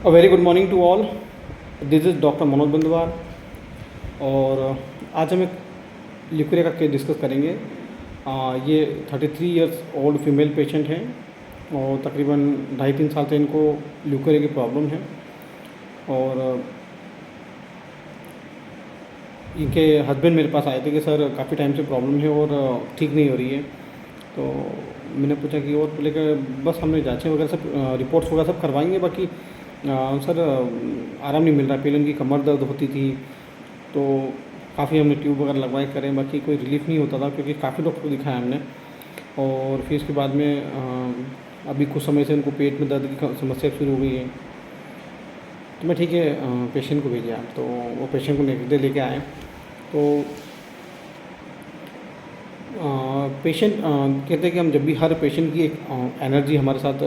A very good morning to all. This is doctor Manoj Bandwar और आज हम एक ल्यूकेरिया का केस डिस्कस करेंगे। ये 33 इयर्स ओल्ड फीमेल पेशेंट हैं और तकरीबन 2.5-3 साल से इनको ल्यूकेरिया की प्रॉब्लम है और इनके हस्बैंड मेरे पास आए थे कि सर काफ़ी टाइम से प्रॉब्लम है और ठीक नहीं हो रही है। तो मैंने पूछा कि और बोले कि बस हमने जाँचें वगैरह सब रिपोर्ट्स वगैरह सब करवाएंगे, बाकी सर आराम नहीं मिल रहा। पहले उनकी कमर दर्द होती थी तो काफ़ी हमने ट्यूब वगैरह लगवाए करें, बाकी कोई रिलीफ़ नहीं होता था क्योंकि काफ़ी डॉक्टर को दिखाया हमने। और फिर इसके बाद में अभी कुछ समय से उनको पेट में दर्द की समस्या शुरू हो गई है। तो मैं ठीक है पेशेंट को भेजा, तो वो पेशेंट को नेक्स्ट डे लेके आए। तो पेशेंट कहते हैं कि हम जब भी हर पेशेंट की एक एनर्जी हमारे साथ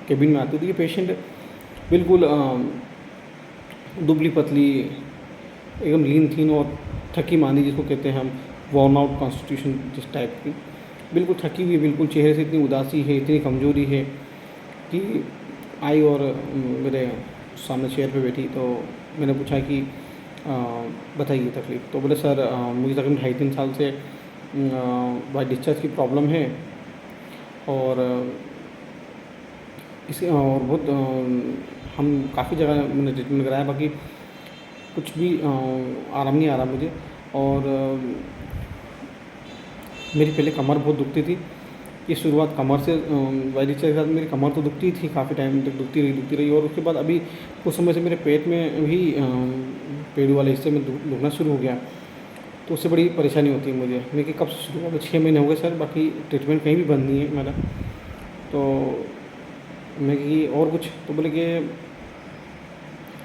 केबिन में आती थी। ये पेशेंट बिल्कुल दुबली पतली, एकदम लीन थीन और थकी मांदी जिसको कहते हैं हम, वॉर्न आउट कॉन्स्टिट्यूशन जिस टाइप की, बिल्कुल थकी हुई, बिल्कुल चेहरे से इतनी उदासी है, इतनी कमज़ोरी है कि आई और मेरे सामने चेयर पे बैठी। तो मैंने पूछा कि बताइए तकलीफ़। तो बोले सर मुझे तकरीबन 2.5-3 साल से बाई डिस्चार्ज की प्रॉब्लम है और इसे और बहुत हम काफ़ी जगह मैंने ट्रीटमेंट कराया, बाकी कुछ भी आराम नहीं आ रहा मुझे। और मेरी पहले कमर बहुत दुखती थी। ये शुरुआत कमर से बाई डिस्चार्ज के साथ मेरी कमर तो दुखती थी, काफ़ी टाइम तक दुखती रही और उसके बाद अभी कुछ समय से मेरे पेट में भी पेट वाले हिस्से में दुखना शुरू हो गया। तो उससे बड़ी परेशानी होती है मुझे। मैं कि कब से शुरू हुआ? 6 महीने हो गए सर, बाकी ट्रीटमेंट कहीं भी बंद नहीं है मेरा। तो मैं कि और कुछ? तो बोले कि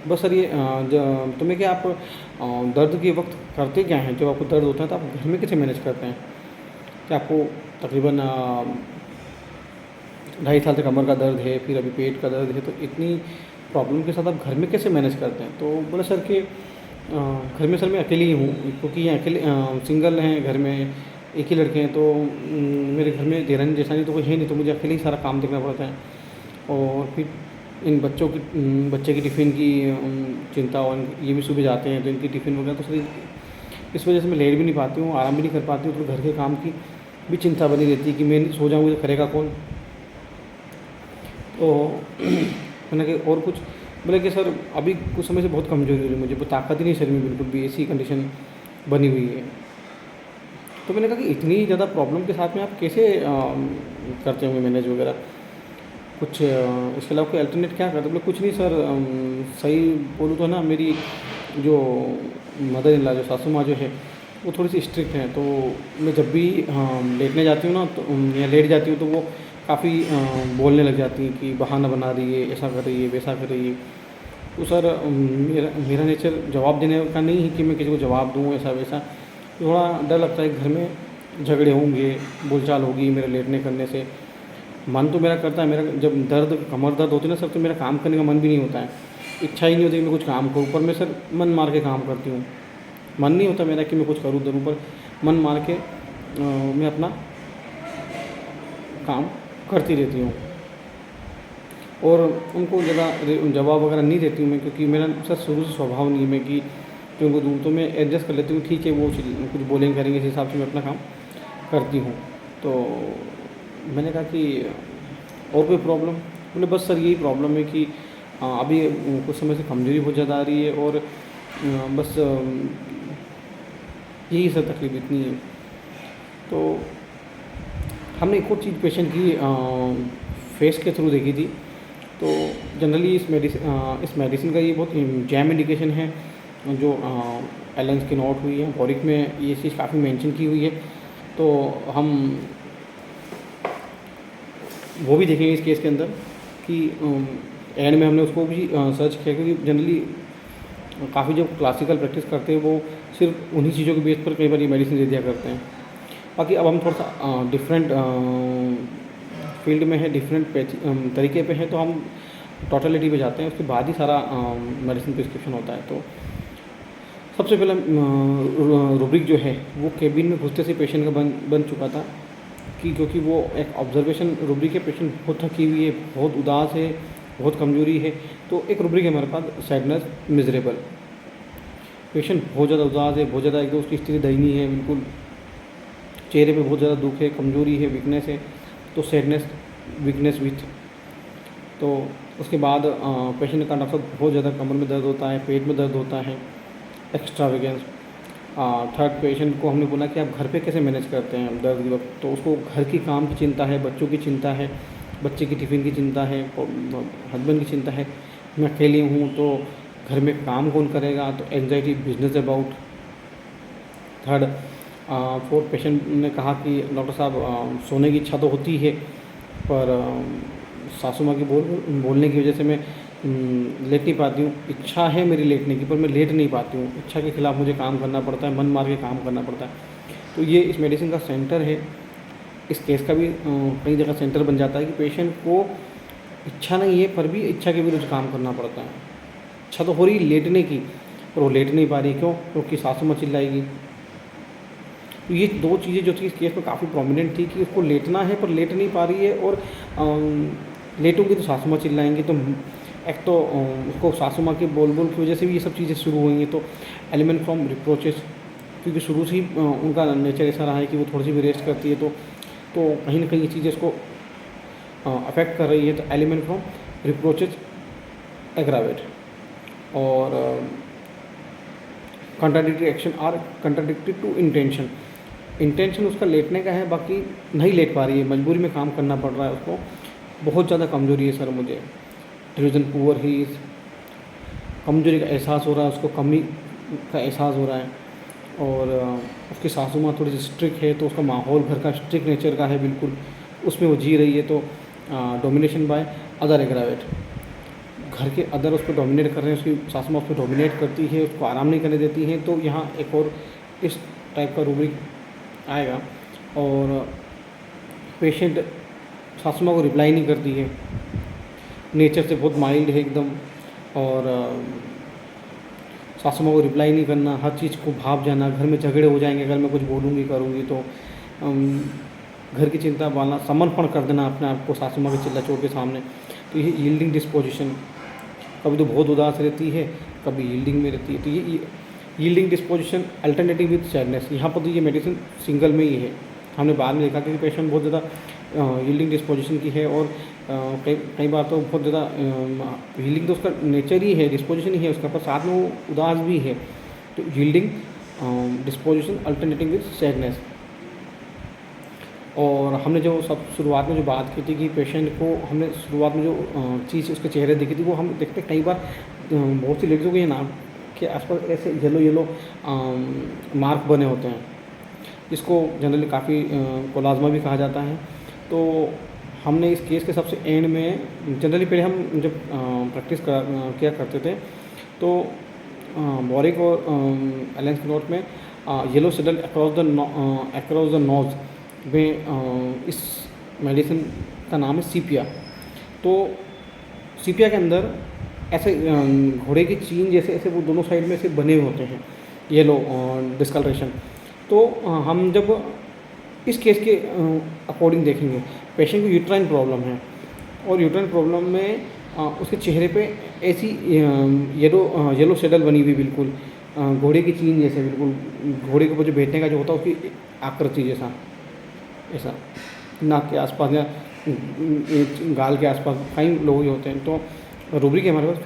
बस सर ये तो मैं कि आप दर्द के वक्त करते क्या हैं? जब आपको दर्द होता है तो आप घर में कैसे मैनेज करते हैं? कि आपको तकरीबन 2.5 साल से कमर का दर्द है, फिर अभी पेट का दर्द है, तो इतनी प्रॉब्लम के साथ आप घर में कैसे मैनेज करते हैं? तो बोला सर कि घर में सर मैं अकेली ही हूँ, क्योंकि ये अकेले सिंगल हैं, घर में एक ही लड़के हैं। तो मेरे घर में देरानी जेठानी तो कोई है नहीं, तो मुझे अकेले ही सारा काम देखना पड़ता है। और फिर इन बच्चे की टिफ़िन की चिंता, और ये भी सुबह जाते हैं तो इनकी टिफ़िन वगैरह, तो सर इस वजह से मैं लेट भी नहीं पाती हूँ, आराम भी नहीं कर पाती हूँ। तो घर के काम की भी चिंता बनी रहती है कि मैं सो जाऊँगी तो करेगा कौन? तो मैंने कहा और कुछ? बोले कि सर अभी कुछ समय से बहुत कमज़ोरी हो रही है मुझे, वो ताकत ही नहीं शरीर में बिल्कुल भी, ऐसी कंडीशन बनी हुई है। तो मैंने कहा कि इतनी ज़्यादा प्रॉब्लम के साथ में आप कैसे करते होंगे मैनेज वगैरह? कुछ इसके अलावा कोई अल्टरनेट क्या करते? बोले कुछ नहीं सर, सही बोलूँ तो ना, मेरी जो मदर इन लॉ, जो सासू माँ जो है, वो थोड़ी सी स्ट्रिक्ट हैं। तो मैं जब भी लेटने जाती हूँ ना, तो या लेट जाती हूँ तो वो काफ़ी बोलने लग जाती हैं कि बहाना बना रही है, ऐसा कर रही है, वैसा कर रही है। तो सर मेरा नेचर जवाब देने का नहीं है कि मैं किसी को जवाब दूँ ऐसा वैसा। थोड़ा डर लगता है घर में झगड़े होंगे, बोलचाल होगी मेरे लेटने करने से। मन तो मेरा करता है, मेरा जब कमर दर्द होती है ना सर, तो मेरा काम करने का मन भी नहीं होता है, इच्छा ही नहीं होती कि मैं कुछ काम करूँ। पर मैं सर मन मार के काम करती हूँ, मन नहीं होता मेरा कि मैं कुछ करूँ ज़रूर, पर मन मार के मैं अपना काम करती रहती हूँ। और उनको ज़्यादा जवाब वगैरह नहीं देती हूँ मैं, क्योंकि मेरा सर शुरू से स्वभाव नहीं है मैं कि उनको दूँ। तो मैं एडजस्ट कर लेती हूँ, ठीक है वो कुछ बोलेंगे करेंगे, इस हिसाब से मैं अपना काम करती हूँ। तो मैंने कहा कि और कोई प्रॉब्लम? बोले बस सर यही प्रॉब्लम है कि अभी कुछ समय से कमज़ोरी बहुत ज़्यादा आ रही है और बस यही सर तकलीफ इतनी है। तो हमने एक और चीज़ पेशेंट की फेस के थ्रू देखी थी। तो जनरली इस मेडिसिन का ये बहुत जैम इंडिकेशन है, जो एलेंस की नोट हुई है, बॉरिक में ये चीज़ काफ़ी मेंशन की हुई है। तो हम वो भी देखेंगे इस केस के अंदर कि एंड में हमने उसको भी सर्च किया, क्योंकि जनरली काफ़ी जो क्लासिकल प्रैक्टिस करते हैं वो सिर्फ उन्हीं चीज़ों के बेस पर कई बार ये मेडिसिन दे दिया करते हैं। बाकी अब हम थोड़ा सा डिफरेंट फील्ड में है, डिफरेंट तरीके पे हैं, तो हम टोटलिटी पे जाते हैं, उसके बाद ही सारा मेडिसिन प्रिस्क्रिप्शन होता है। तो सबसे पहले रूब्रिक जो है वो केबिन में घुसते से पेशेंट का बन चुका था, कि क्योंकि वो एक ऑब्जर्वेशन रूब्रिक है, पेशेंट बहुत थकी हुई है, बहुत उदास है, बहुत कमज़ोरी है। तो एक रूब्रिक है हमारे पास सैडनेस मिजरेबल। पेशेंट बहुत ज़्यादा उदास है, बहुत ज़्यादा एकदम उसकी स्थिति दयनीय है, बिल्कुल चेहरे पे बहुत ज़्यादा दुख है, कमज़ोरी है, वीकनेस है, तो सैडनेस वीकनेस विथ। तो उसके बाद पेशेंट का डॉक्टर बहुत ज़्यादा कमर में दर्द होता है, पेट में दर्द होता है, एक्स्ट्रावेगेंस। थर्ड पेशेंट को हमने बोला कि आप घर पे कैसे मैनेज करते हैं दर्द के वक्त, तो उसको घर की काम की चिंता है, बच्चों की चिंता है, बच्चे की टिफ़िन की चिंता है, हस्बैंड की चिंता है, मैं अकेली हूँ तो घर में काम कौन करेगा, तो anxiety business about. Third fourth patient ने कहा कि डॉक्टर साहब सोने की इच्छा तो होती है, पर सासू माँ की बोलने की वजह से मैं लेट नहीं पाती हूँ। इच्छा है मेरी लेटने की, पर मैं लेट नहीं पाती हूँ, इच्छा के खिलाफ़ मुझे काम करना पड़ता है, मन मार के काम करना पड़ता है। तो ये इस मेडिसिन का सेंटर है। इस केस का भी कई जगह सेंटर बन जाता है कि पेशेंट को इच्छा नहीं है, पर भी इच्छा के विरुद्ध काम करना पड़ता है। इच्छा तो हो रही लेटने की, पर वो लेट नहीं पा रही, क्यों? क्योंकि सासू माँ चिल्लाएगी। तो ये दो चीज़ें जो थी इस केस में काफ़ी प्रोमिनेंट थी कि उसको लेटना है पर लेट नहीं पा रही है, और लेटूंगी तो सासू माँ चिल्लाएंगी। तो एक तो उसको सासू माँ के बोल की वजह से भी ये सब चीज़ें शुरू हुई हैं। तो एलिमेंट फ्रॉम रिप्रोचेस, क्योंकि शुरू से ही उनका नेचर ऐसा रहा है कि वो थोड़ी सी भी रेस्ट करती है, तो कहीं ना कहीं ये चीज़ें इसको अफेक्ट कर रही है। तो एलिमेंट फ्रॉम रिप्रोचेस एग्रावेट, और contradictory action are contradictory to intention. Intention उसका लेटने का है, बाकी नहीं लेट पा रही है, मजबूरी में काम करना पड़ रहा है उसको। बहुत ज़्यादा कमज़ोरी है सर मुझे, डिवीज़न पुअर ही, कमज़ोरी का एहसास हो रहा है उसको, कमी का एहसास हो रहा है। और उसकी सासू माँ थोड़ी सी स्ट्रिक्ट है, तो उसका माहौल घर का स्ट्रिक्ट नेचर का है बिल्कुल, उसमें वो जी रही है। तो डोमिनेशन बाय अदर एग्रावेट, घर के अदर उसको डोमिनेट कर रहे हैं, उसकी सासू माँ उसको डोमिनेट करती है, उसको आराम नहीं करने देती हैं। तो यहाँ एक और इस टाइप का रूब्रिक आएगा। और पेशेंट सासू माँ को रिप्लाई नहीं करती है, नेचर से बहुत माइल्ड है एकदम, और सासू माँ को रिप्लाई नहीं करना, हर चीज़ को भाप जाना, घर में झगड़े हो जाएंगे अगर मैं कुछ बोलूँगी करूँगी तो, घर की चिंता वाला समर्पण कर देना अपने आप को सासू माँ के चिल्ला चोट के सामने। तो ये यील्डिंग डिस्पोजिशन, कभी तो बहुत उदास रहती है, कभी यील्डिंग में रहती है। तो ये yielding disposition alternative with sadness, यहाँ पर तो ये मेडिसिन सिंगल में ही है। हमने बाद में देखा कि पेशेंट बहुत ज़्यादा यील्डिंग डिस्पोजिशन की है, और कई बार तो बहुत ज़्यादा यील्डिंग तो उसका नेचर ही है, डिस्पोजिशन ही है उसका, पर साथ में वो उदास भी है। तो yielding disposition alternative with sadness. और हमने जो सब शुरुआत में जो बात की थी कि पेशेंट को हमने शुरुआत में जो चीज़ उसके चेहरे देखी थी, वो हम देखते कई बार बहुत सी लेडीज़ों के नाक के आसपास ऐसे येलो मार्क बने होते हैं, इसको जनरली काफ़ी कोलाज्मा भी कहा जाता है। तो हमने इस केस के सबसे एंड में, जनरली पहले हम जब प्रैक्टिस किया करते थे, तो बॉरिक और एलेंस के नोट में yellow saddle across the nose में इस मेडिसिन का नाम है सीपिया। तो सीपिया के अंदर ऐसे घोड़े की चीन जैसे ऐसे वो दोनों साइड में से बने हुए होते हैं येलो डिस्कलरेशन। तो हम जब इस केस के अकॉर्डिंग देखेंगे, पेशेंट को यूट्राइन प्रॉब्लम है, और यूट्राइन प्रॉब्लम में उसके चेहरे पे ऐसी येलो सेडल बनी हुई बिल्कुल घोड़े की चीन जैसे, बिल्कुल घोड़े के ऊपर जो बैठने का जो होता है उसकी आकृति जैसा, ऐसा नाक के आसपास या गाल के आसपास कई लोग होते हैं। तो रूब्रिक है हमारे पास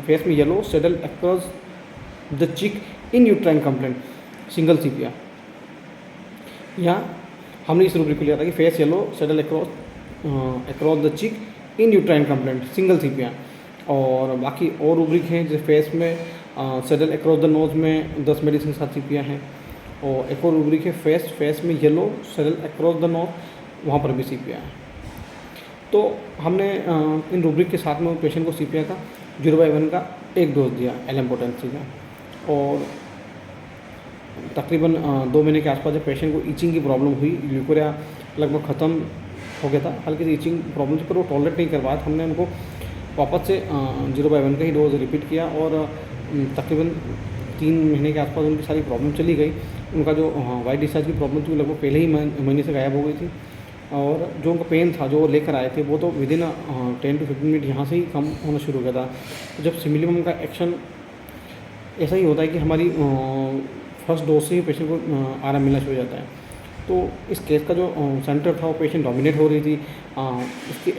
फेस में yellow saddle across the cheek in uterine complaint single sepia. यहाँ हमने इस रूब्रिक को लिया था कि face yellow saddle across the cheek in uterine complaint single sepia. और बाकी और रूब्रिक हैं जैसे फेस में सेडल अक्रॉस द नोज में 10 मेडिसिन 7 सीपिया हैं। और एक और रूब्रिक है फेस में yellow saddle across the nose, वहाँ पर भी सीपिया है। तो हमने इन रूब्रिक के साथ में पेशेंट को सीपिया का 0/1 का एक डोज दिया एलएम्पोटेंसी का। और तकरीबन 2 महीने के आसपास जब पेशेंट को ईचिंग की प्रॉब्लम हुई, ल्यूकोरिया लगभग ख़त्म हो गया था, हल्की सी ईचिंग प्रॉब्लम थी, पर वो टॉलरेट नहीं कर पाया था। हमने उनको वापस से 0/1 का ही डोज रिपीट किया, और तकरीबन 3 महीने के आसपास उनकी सारी प्रॉब्लम चली गई। उनका जो वाइट डिस्चार्ज की प्रॉब्लम थी वो लगभग पहले ही महीने से गायब हो गई थी। और जो उनका पेन था जो वो लेकर आए थे वो तो विदिन 10 to 15 मिनट यहाँ से ही कम होना शुरू हो गया था। तो जब सिमिलीमम का एक्शन ऐसा ही होता है कि हमारी फर्स्ट डोज से ही पेशेंट को आराम मिलना शुरू हो जाता है। तो इस केस का जो सेंटर था वो पेशेंट डोमिनेट हो रही थी। उसकी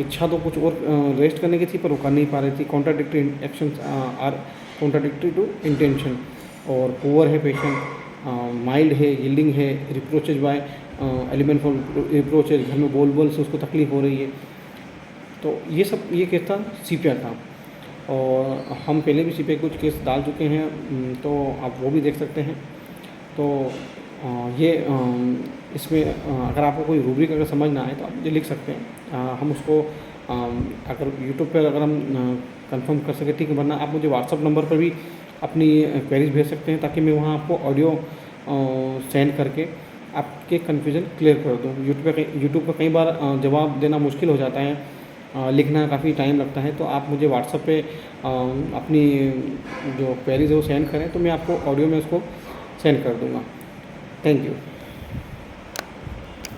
इच्छा तो कुछ और रेस्ट करने की थी पर वो कर नहीं पा रही थी। Contradictory actions are contradictory to intention. और पुअर है पेशेंट, माइल्ड है, यील्डिंग है, reproaches by element for reproaches, घर में बोल से उसको तकलीफ हो रही है। तो ये केस था CPR का। और हम पहले भी CPR कुछ केस डाल चुके हैं, तो आप वो भी देख सकते हैं। तो ये इसमें अगर आपको कोई रूब्रिक अगर समझ ना आए तो आप मुझे लिख सकते हैं। हम उसको अगर यूट्यूब पर अगर हम कंफर्म कर सकें ठीक है, वरना आप मुझे व्हाट्सअप नंबर पर भी अपनी क्वेरीज भेज सकते हैं ताकि मैं वहाँ आपको ऑडियो सेंड करके आपके कन्फ्यूज़न क्लियर कर दूँ। यूट्यूब पर कई बार जवाब देना मुश्किल हो जाता है, लिखना काफ़ी टाइम लगता है। तो आप मुझे व्हाट्सएप पे अपनी जो क्वेरीज है वो सेंड करें तो मैं आपको ऑडियो में उसको सेंड कर दूँगा। Thank you.